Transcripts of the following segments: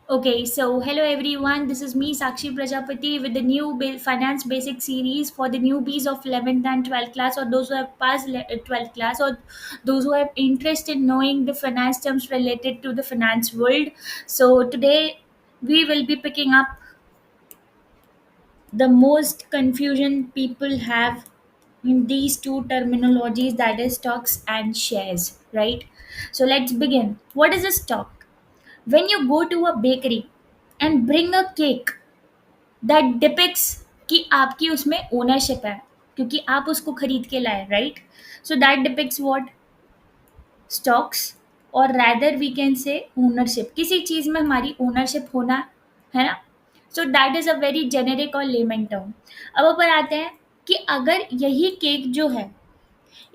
Okay, so hello everyone. This is me, Sakshi Prajapati, with the new finance basic series for the newbies of 11th and 12th class, or those who have passed 12th class, or those who have interest in knowing the finance terms related to the finance world. So today we will be picking up the most confusion people have in these two terminologies, that is stocks and shares, right? So let's begin. What is a stock? When you go to a bakery and bring a cake that depicts कि आपकी उसमें ownership है क्योंकि आप उसको खरीद के लाए, right? So that depicts what? Stocks, और rather we can say ownership, किसी चीज में हमारी ओनरशिप होना, है ना? So that is a very generic और लेमन टर्म. अब ऊपर आते हैं कि अगर यही केक जो है,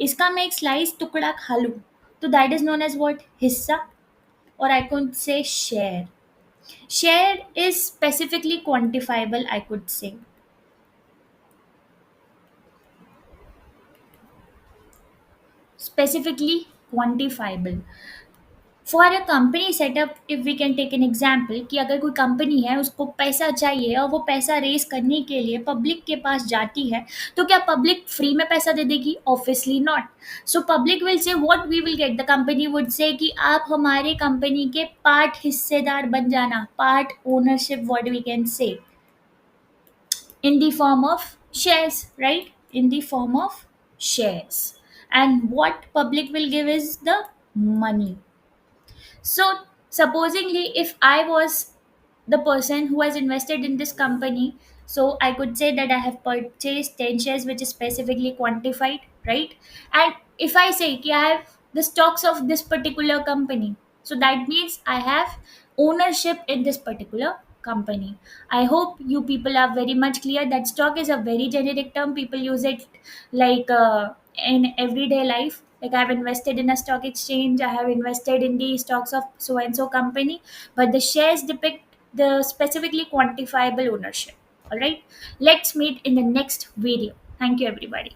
इसका मैं एक स्लाइस टुकड़ा खा लूं, तो that is known as what? हिस्सा. और I could say share. Share is specifically quantifiable, I could say. Specifically quantifiable. For a company setup, if we can take an example, कि अगर कोई कंपनी है उसको पैसा चाहिए और वो पैसा रेज करने के लिए पब्लिक के पास जाती है, तो क्या पब्लिक फ्री में पैसा दे देगी? Obviously not. So public will say what we will get, the company would say कि आप हमारे कंपनी के पार्ट हिस्सेदार बन जाना, part ownership, what we can say, in the form of shares, right? In the form of shares. And what public will give is the money. So, supposingly, if I was the person who has invested in this company, so I could say that I have purchased 10 shares, which is specifically quantified, right? And if I say कि I have the stocks of this particular company, so that means I have ownership in this particular company. I hope you people are very much clear that stock is a very generic term. People use it like in everyday life. Like I've invested in a stock exchange, I have invested in the stocks of so and so company, but the shares depict the specifically quantifiable ownership. All right, let's meet in the next video. Thank you, everybody.